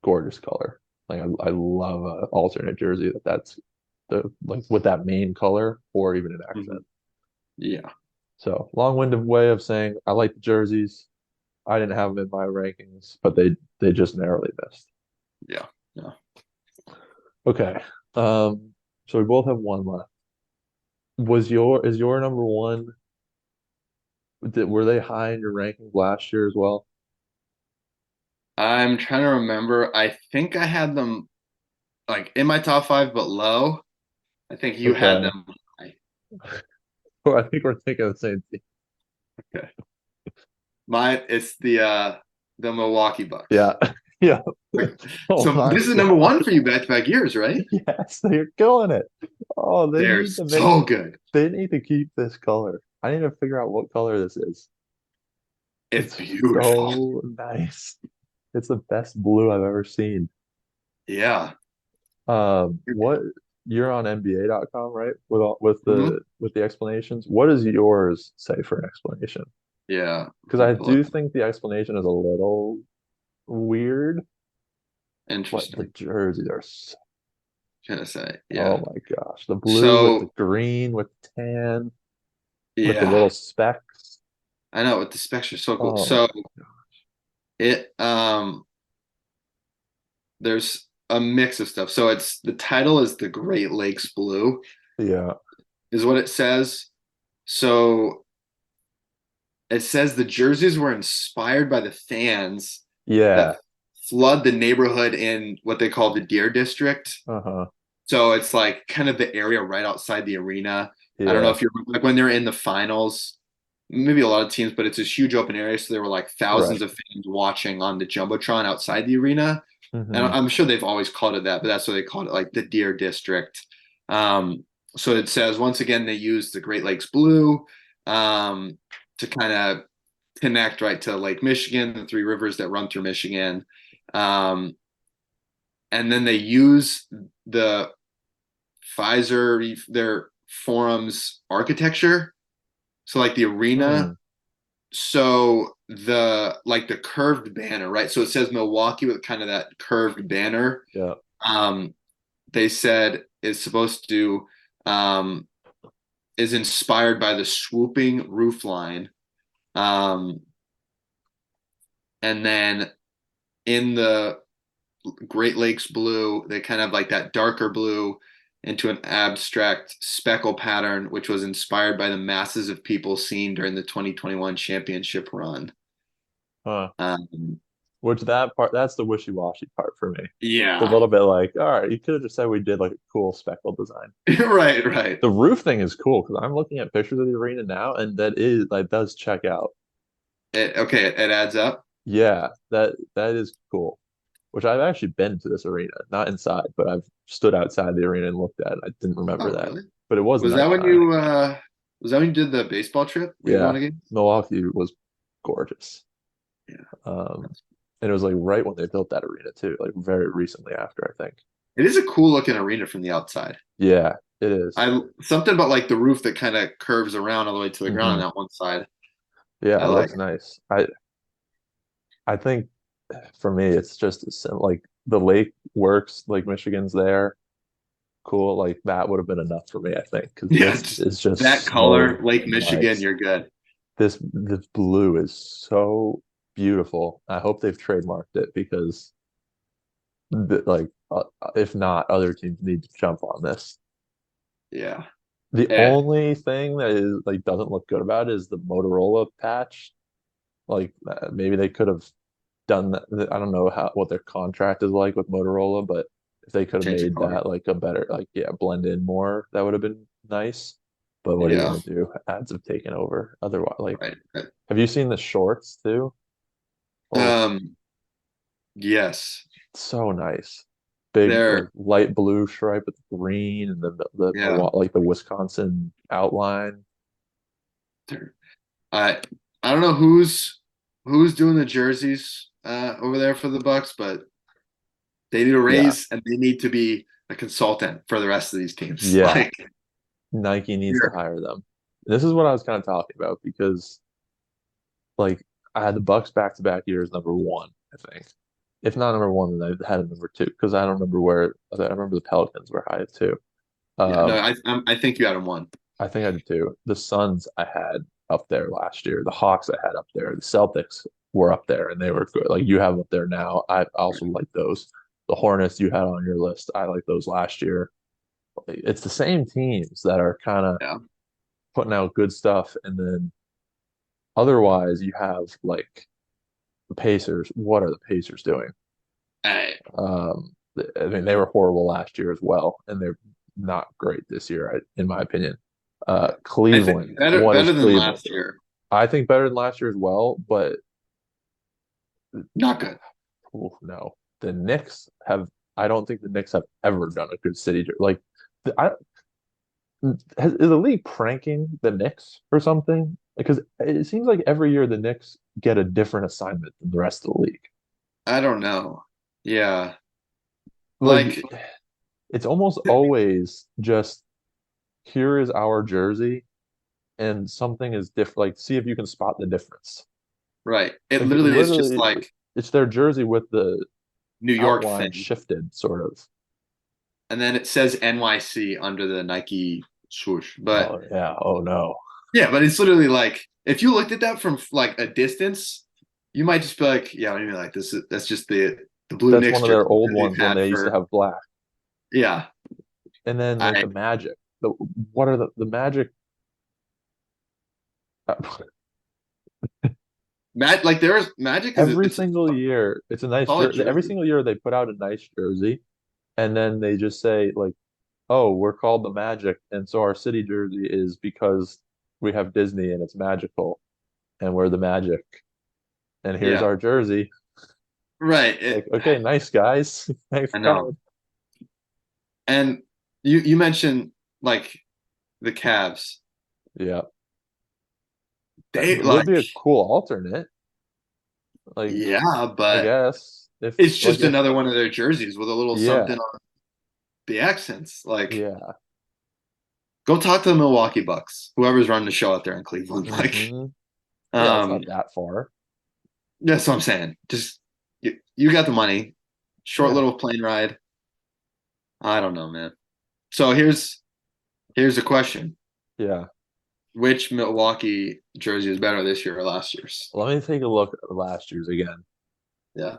gorgeous color. Like I love a alternate jersey that's the like with that main color or even an Hmm. accent. Yeah. So long-winded way of saying I like the jerseys. I didn't have them in my rankings, but they just narrowly missed. Yeah. Yeah. Okay. So we both have one left. Is your number one? Were they high in your rankings last year as well? I'm trying to remember. I think I had them like in my top five, but low. I think you had Okay. them high. Well, I think we're thinking the same thing. Okay. Mine, it's the Milwaukee Bucks. Yeah. Yeah. Oh So my this is number God. one for you back-to-back years, right? Yes, they're killing it. Oh, They're so good. they need to keep this color. I need to figure out what color this is. It's It's beautiful. so nice. It's the best blue I've ever seen. Yeah. What you're on NBA.com, right? Hmm. With the explanations. What does yours say for an explanation? Yeah. Because Let I me pull it do up. think the explanation is a little weird, but the Interesting. jerseys are so, Gonna say, oh yeah. my gosh. The blue with the So green with the tan with the yeah, little specks. I know with the specs are so cool. Oh my So it there's a mix of stuff. So it's the title is the Great Lakes Blue, yeah. is what it says. So it says the jerseys were inspired by the fans Yeah. that flood the neighborhood in what they call the Deer District. Uh-huh. So it's like kind of the area right outside the arena. I don't know Yeah. if you're like when they're in the finals, maybe a lot of teams, but it's this huge open area. So there were like thousands Right. of fans watching on the Jumbotron outside the arena. And Hmm. I'm sure they've always called it that, but that's what they called it, like the Deer District. Um, so it says once again they use the Great Lakes blue um, to kind of connect right to Lake Michigan, the three rivers that run through Michigan. Um, and then they use the Pfizer, their forums architecture. So like the arena, Hmm. so the curved banner, right? So it says Milwaukee with kind of that curved banner. Yeah. Um, they said is supposed to um, is inspired by the swooping roof line. Um, and then in the Great Lakes blue, they kind of like that darker blue into an abstract speckle pattern, which was inspired by the masses of people seen during the 2021 championship run. Huh. Um, Which that part, that's the wishy-washy part for me. It's a yeah, little bit like, all right, you could have just said we did like a cool speckle design. right, right. The roof thing is cool because I'm looking at pictures of the arena now, and that is like does check out. Okay, it adds up. Yeah, that is cool. Which I've actually been to this arena, not inside, but I've stood outside the arena and looked at it. I didn't remember Oh, that, really? but it was Was that when nighttime. you was that when you did the baseball trip? Were you going Yeah, again? Milwaukee was gorgeous. Yeah. Um, and it was like right when they built that arena too, like very recently after, I think. It is a cool looking arena from the outside. Yeah, it is. I something about like the roof that kind of curves around all the way to the ground on Hmm. that one side. Yeah, I it like looks it. nice. I think for me, it's just like the lake works, Lake Michigan's there. Cool, like that would have been enough for me, I think, because Yeah, this just is just that color, so Lake Michigan, nice. you're good. This blue is so beautiful. I hope they've trademarked it because like if not, other teams need to jump on this. Yeah. The Eh, only thing that is like doesn't look good about it is the Motorola patch. Like maybe they could have done that. I don't know how what their contract is like with Motorola, but if they could have change the made color. that like a better like yeah, blend in more, that would have been nice. But what are you Yeah. gonna do? Ads have taken over. Otherwise, like Right. have you seen the shorts too? Oh, Yes. so nice. Big like They're light blue stripe with green and yeah. Like the Wisconsin outline. They're, I don't know who's doing the jerseys over there for the Bucks, but they need a Yeah. raise and they need to be a consultant for the rest of these teams. Yeah. Like, Nike needs to yeah. hire them. This is what I was kind of talking about because like I had the Bucks back to back years number one, I think. If not number one, then I had it number two because I don't remember where I remember the Pelicans were high too. Yeah, no, Um, I think you had him one. I think I did too. The Suns I had up there last year. The Hawks I had up there. The Celtics were up there and they were good. Like you have up there now. I also like those. The Hornets you had on your list. I like those last year. It's the same teams that are kind of Yeah. putting out good stuff, and then otherwise you have like the Pacers. What are the Pacers doing? I, I mean, they were horrible last year as well, and they're not great this year, in my opinion. yeah. I think Cleveland. better What is better than Cleveland last doing? year. I think better than last year as well, but Not good. ooh, no. The Knicks have. I don't think the Knicks have ever done a good city. Like, I is the league pranking the Knicks or something? Because it seems like every year the Knicks get a different assignment than the rest of the league. I don't know. Yeah. Like, Like, it's almost always just here is our jersey and something is different. Like, see if you can spot the difference. right. It Like, literally is just literally, like it's their jersey with the New York outline thing. shifted, sort of. And then it says NYC under the Nike swoosh. But Oh, yeah. Oh, no. yeah, but it's literally like if you looked at that from like a distance, you might just be like, yeah, what do you mean like this is that's just the blue That's Knicks one of jersey their old that they've ones when had they used to for have black. yeah. And then, like, I the Magic. What are the Magic? Like there's Magic is Every it's single year, it's a nice solid jersey. Every jersey. single year, they put out a nice jersey, and then they just say like, "Oh, we're called the Magic, and so our city jersey is because we have Disney and it's magical, and we're the Magic, and here's Yeah, our jersey." right. Like, okay, nice guys, thanks I for know. coming. And you mentioned like the Cavs. Yeah, that They would be like a cool alternate. Like, yeah, I but guess it's just another one of their jerseys with a little yeah, something on the accents. Like yeah, go talk to the Milwaukee Bucks, whoever's running the show out there in Cleveland. Like, hmm yeah, it's um, not that far. that's what I'm saying. Just you got the money, short Yeah, little plane ride. I don't know, man. So here's a question: yeah. which Milwaukee jersey is better this year or last year's? Let me take a look at last year's again. Yeah,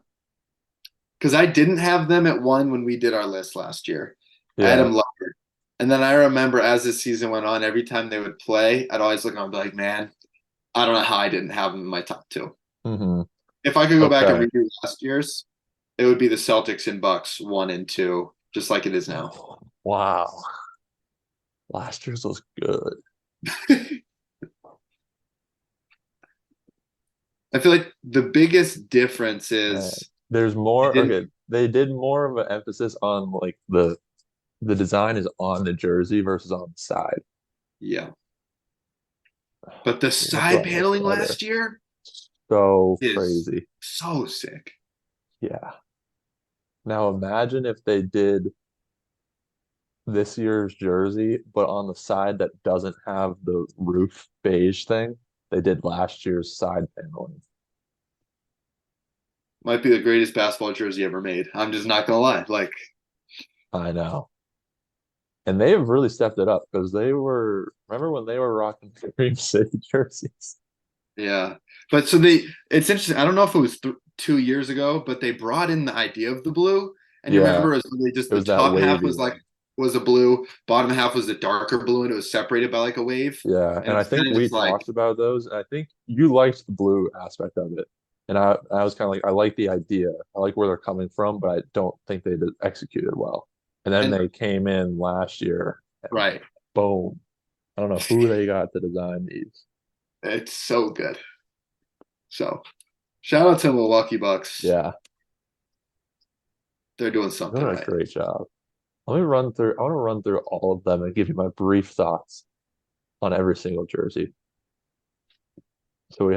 because I didn't have them at one when we did our list last year. I had Yeah. them lower. And then I remember as the season went on, every time they would play, I'd always look and I'd be like, man, I don't know how I didn't have them in my top two. Hmm. If I could go back and Okay. redo last year's, it would be the Celtics and Bucks 1 and 2, just like it is now. Wow. Last year's was good. I feel like the biggest difference Man. is There's they more. didn't. Okay, they did more of an emphasis on like the design is on the jersey versus on the side. Yeah, but the What do side I like paneling better? last year So is crazy. so sick. Yeah. Now imagine if they did this year's jersey, but on the side that doesn't have the roof beige thing, they did last year's side paneling. Might be the greatest basketball jersey ever made. I'm just not gonna lie. Like, I know. And they have really stepped it up because they were, remember when they were rocking Dream City jerseys? yeah. But so they, it's interesting. I don't know if it was 2 years ago, but they brought in the idea of the blue. And you Yeah, remember it was really just it the was that top half wavy was like one. was a blue, bottom half was the darker blue, and it was separated by like a wave. Yeah, And and it I was think kind of we just like, talked about those. And I think you liked the blue aspect of it. And I was kind of like, I like the idea. I like where they're coming from, but I don't think they did executed well. And then and they came in last year and right. boom. I don't know who they got to design these. It's so good. So shout out to the Milwaukee Bucks. Yeah, They're doing they're something doing a right. great job. I want to run through all of them and give you my brief thoughts on every single jersey. So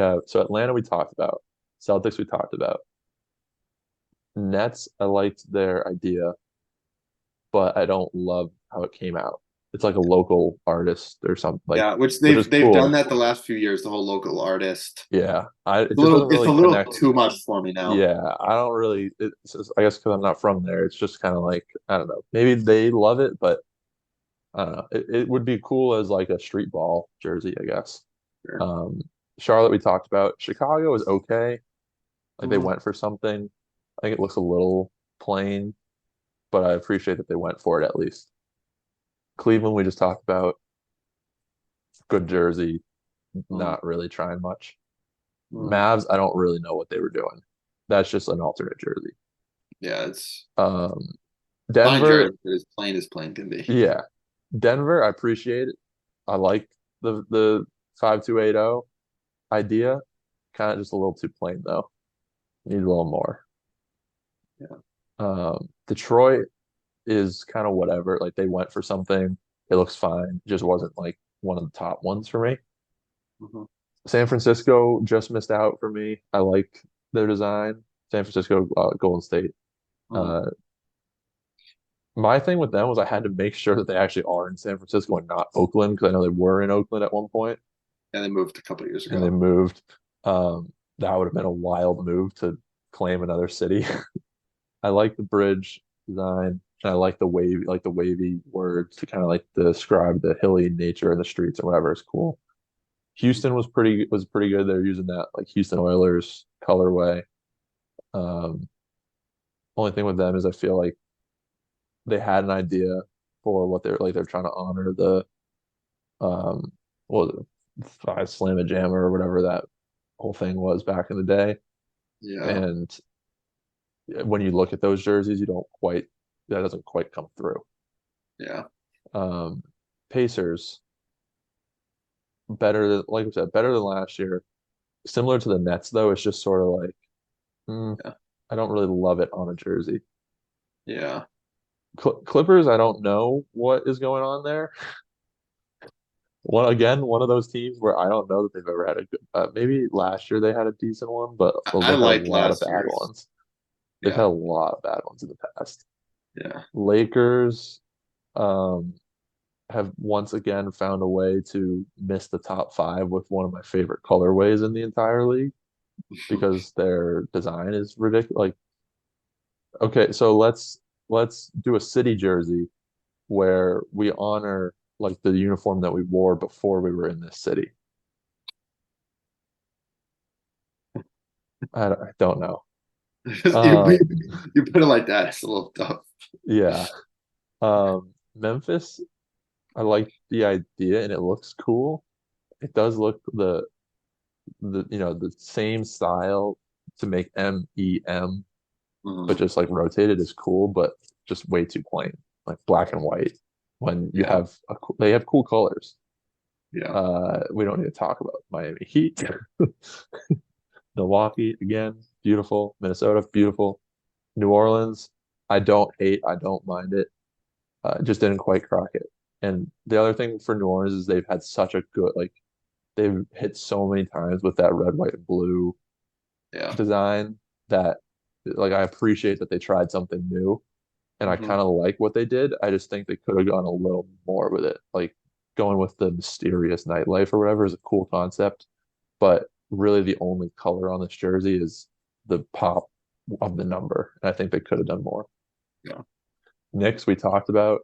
Atlanta we talked about, Celtics we talked about. Nets, I liked their idea, but I don't love how it came out. It's like a local artist or something like, Yeah, which which is they've done cool. that the last few years, the whole local artist. Yeah, I it It's a just little doesn't it's really a little connect. too much for me now. Yeah, I don't really. It's just, I guess because I'm not from there, it's just kind of like I don't know. Maybe they love it, but I don't know. It would be cool as like a street ball jersey, I guess. Sure. Um, Charlotte we talked about. Chicago is okay. Like they Mhm. went for something. I think it looks a little plain, but I appreciate that they went for it at least. Cleveland we just talked about. Good jersey, Mhm. not really trying much. Mhm. Mavs, I don't really know what they were doing. That's just an alternate jersey. Yeah, it's Um, fine Denver, jersey, but as plain can be. yeah. Denver, I appreciate it. I like the 5280 idea. Kind of just a little too plain though. Need a little more. Yeah. Detroit is kind of whatever. Like they went for something. It looks fine. It just wasn't like one of the top ones for me. Mhm. San Francisco just missed out for me. I like their design. San Francisco, Golden State. Mhm. Uh, my thing with them was I had to make sure that they actually are in San Francisco and not Oakland because I know they were in Oakland at one point And they moved a couple of years and they ago. moved. That would have been a wild move to claim another city. I like the bridge design and I like the wavy words to kind of like describe the hilly nature of the streets or whatever is cool. Houston was pretty good. They're using that like Houston Oilers colorway. Um, only thing with them is I feel like they had an idea for what they're trying to honor the what was it, Five Slam a Jammer or whatever that whole thing was back in the day. Yeah. And when you look at those jerseys, you don't quite that doesn't quite come through. Yeah. Um, Pacers better than like I said, better than last year. Similar to the Nets though, it's just sort of like Yeah. I don't really love it on a jersey. Yeah. Clippers, I don't know what is going on there. One of those teams where I don't know that they've ever had a good. Maybe last year they had a decent one, but I they've had a liked lot of last bad year's. ones. They've had Yeah. a lot of bad ones in the past. Yeah. Lakers um, have once again found a way to miss the top five with one of my favorite colorways in the entire league because their design is ridiculous. Like, okay, so let's do a city jersey where we honor like the uniform that we wore before we were in this city. I don't know. you, Uh, you you put it like that, it's a little tough. yeah. Memphis. I like the idea and it looks cool. It does look the same style to make MEM, but Mhm. just like rotated is cool, but just way too plain, like black and white. When you Yeah, have they have cool colors. yeah. We don't need to talk about Miami Heat. Milwaukee again, beautiful. Minnesota, beautiful. New Orleans, I don't hate, I don't mind it. Just didn't quite crack it. And the other thing for New Orleans is they've had such a good like they've hit so many times with that red, white, and blue Yeah. design that like I appreciate that they tried something new and I Hmm. kind of like what they did. I just think they could have gone a little more with it. Like going with the mysterious nightlife or whatever is a cool concept, but really the only color on this jersey is the pop of the number. And I think they could have done more. Yeah. Knicks we talked about.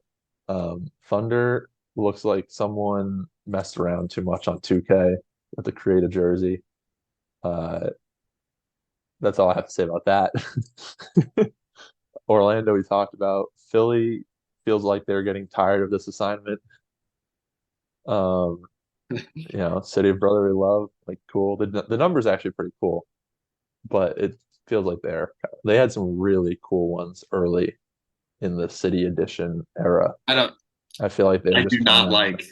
Thunder looks like someone messed around too much on 2K with the creative jersey. Uh, that's all I have to say about that. Orlando we talked about. Philly feels like they're getting tired of this assignment. Um, City of Brotherly Love, like cool. The number's actually pretty cool, but it feels like they had some really cool ones early in the City Edition era. I don't. I feel like they're I do just kind not of like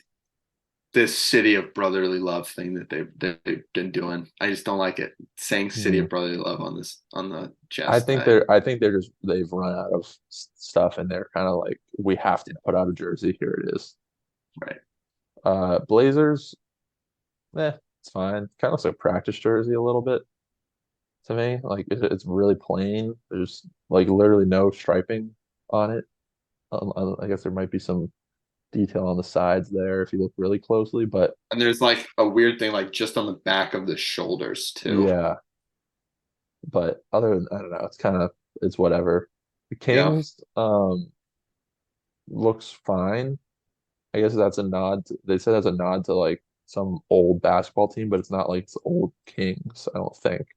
this city of brotherly love thing that they've been doing. I just don't like it. Saying city hmm. of brotherly love on this on the I chest. think they're just they've run out of stuff and they're kind of like we have to put out a jersey. Here it is. Right. Blazers, it's fine. Kind of looks like a practice jersey a little bit to me. Like it's really plain. There's like literally no striping on it. I guess there might be some detail on the sides there if you look really closely, but And there's like a weird thing like just on the back of the shoulders too. yeah. But other than I don't know, it's whatever. The Yeah. Kings looks fine. I guess that's a nod they said that's a nod to like some old basketball team, but it's not like it's old Kings, I don't think.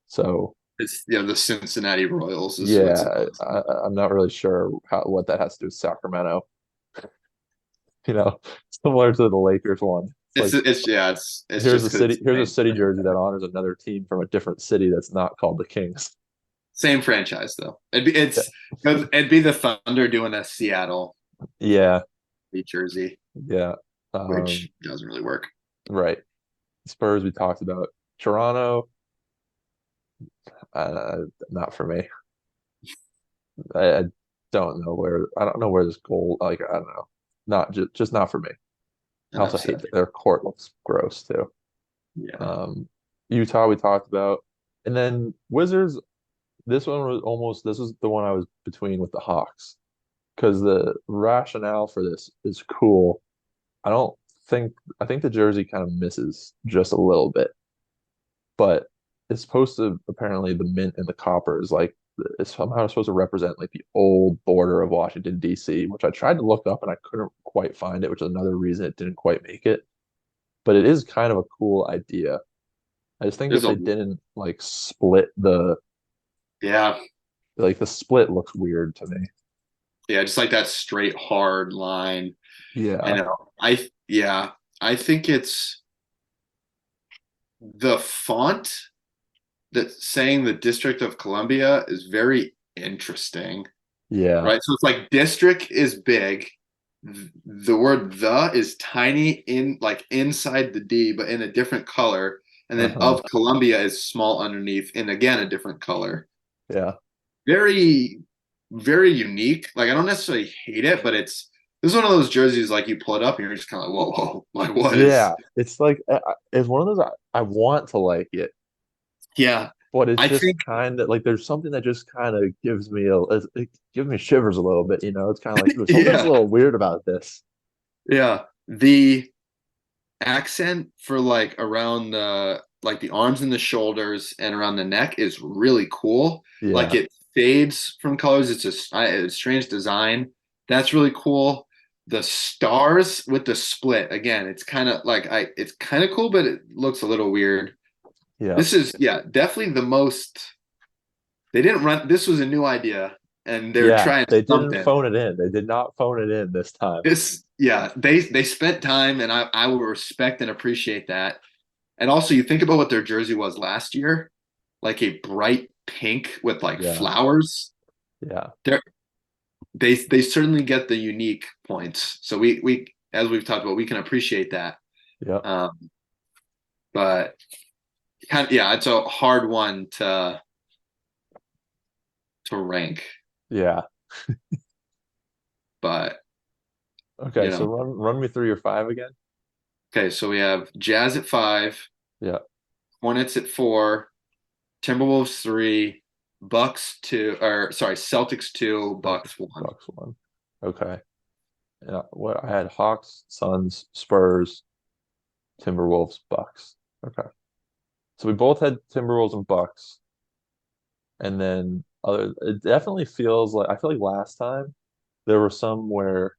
So It's the Cincinnati Royals is who it's yeah, supposed to be. I'm not really sure what that has to do with Sacramento. You know, similar to the Lakers one. It's like It's just because it's the here's a same city jersey that franchise. honors another team from a different city that's not called the Kings. Same franchise though. Yeah, It'd be the Thunder doing a Seattle yeah, jersey, yeah. Um, which doesn't really work. right. Spurs we talked about. Toronto, not for me. I I don't know where this goal like I don't know. Not just not for me. I also Enough hate said. that their court looks gross too. Yeah. Um, Utah we talked about. And then Wizards, this was the one I was between with the Hawks because the rationale for this is cool. I don't I think the jersey kind of misses just a little bit, but it's supposed to apparently the mint and the copper is like it's somehow supposed to represent like the old border of Washington D.C., which I tried to look up and I couldn't quite find it, which is another reason it didn't quite make it. But it is kind of a cool idea. I just think There's if a they didn't like split the yeah. like the split looks weird to me. Yeah, just like that straight hard line. I Yeah. know. I think it's the font that saying the District of Columbia is very interesting. Yeah. Right? So it's like district is big. The word the is tiny in like inside the D, but in a different color. And then Uh-huh. of Columbia is small underneath in again a different color. Yeah. Very, very unique. Like I don't necessarily hate it, but this is one of those jerseys like you pull it up and you're just kind of like, whoa, whoa, like what is Yeah. It's like it's one of those I want to like it, yeah. but it's I just think kind of like there's something that just kind of it gives me shivers a little bit, you know. It's kind of like there's something that's a yeah, little weird about this. yeah. The accent for like around the like the arms and the shoulders and around the neck is really cool. Like Yeah. it fades from colors. It's a strange design. That's really cool. The stars with the split again. It's kind of cool, but it looks a little weird. Yeah. This is definitely the most. They didn't run. This was a new idea. and they're Yeah, trying they didn't something. phone it in. They did not phone it in this time. Yeah, they spent time, and I will respect and appreciate that. And also, you think about what their jersey was last year, like a bright pink with like Yeah, flowers. yeah, They're they certainly get the unique points. So we as we've talked about, we can appreciate that. yep, Um, but kind of, yeah, it's a hard one to rank. yeah. But Okay, you so know, run me through your five again. okay, so we have Jazz at 5, Yeah, Hornets at 4, Timberwolves 3, Bucks 2, or sorry, Celtics 2, Celtics, Bucks 1. Bucks one. Okay. Yeah, what I had Hawks, Suns, Spurs, Timberwolves, Bucks. Okay. So we both had Timberwolves and Bucks. And then other it definitely feels like I feel like last time there were some where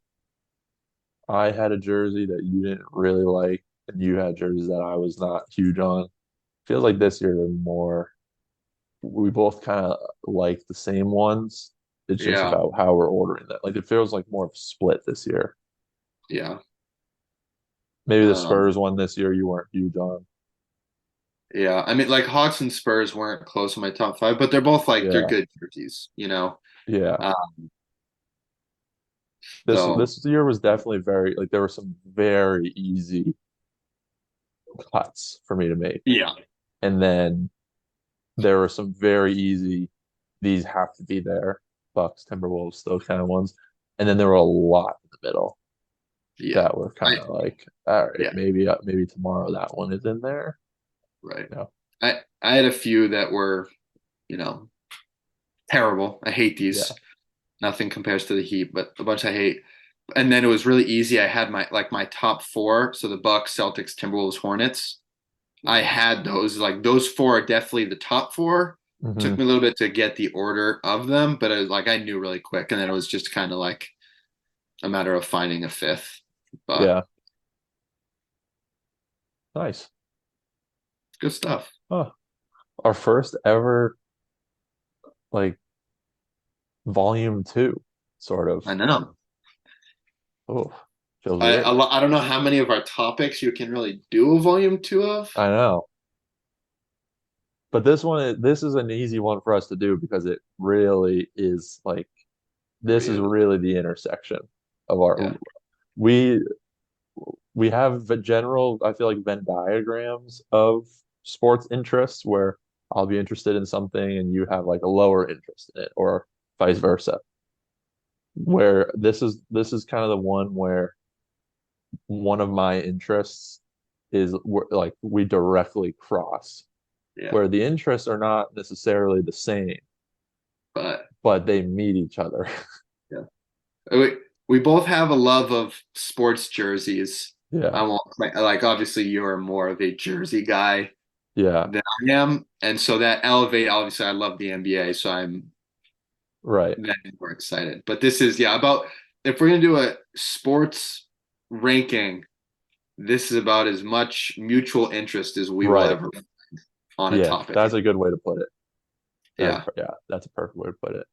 I had a jersey that you didn't really like and you had jerseys that I was not huge on. Feels like this year they're more we both kind of like the same ones. It's just Yeah, about how we're ordering them. Like it feels like more of a split this year. yeah. Maybe the Um, Spurs one this year you weren't huge on. yeah. I mean, like Hawks and Spurs weren't close in my top 5, but they're both like they're Yeah, good jerseys, you know. yeah. Uh, so This year was definitely very like there were some very easy cuts for me to make. yeah, And then there were some very easy, these have to be there, Bucks, Timberwolves, those kind of ones. And then there were a lot in the middle yeah, that were kind I of like, all right, yeah, maybe tomorrow that one is in there. right. No, I had a few that were, you know, terrible. I hate these. yeah. Nothing compares to the Heat, but a bunch I hate. And then it was really easy. I had my top 4, so the Bucks, Celtics, Timberwolves, Hornets. I had those. Like those 4 are definitely the top 4. Hmm. Took me a little bit to get the order of them, but it was like I knew really quick, and then it was just kind of like a matter of finding a fifth. But Yeah, nice. good stuff. Huh. Our first ever like volume two, sort of. I know. Oh, feels weird. I don't know how many of our topics you can really do a volume 2 of. I know. But this is an easy one for us to do because it really is like this is Really, really the intersection of our yeah, we we have the general I feel like Venn diagrams of sports interests where I'll be interested in something and you have like a lower interest in it or vice versa. Where this is kind of the one where one of my interests is like we directly cross yeah. where the interests are not necessarily the same, But but they meet each other. yeah, we both have a love of sports jerseys. Yeah. I won't like obviously you're more of a jersey guy Yeah. than I am, and so that elevate. Obviously, I love the NBA, so I'm Right. then more excited. But this is yeah about if we're gonna do a sports ranking, this is about as much mutual interest as we will Right. ever on a Yeah. topic. That's a good way to put it. Yeah. Yeah, that's a perfect way to put it.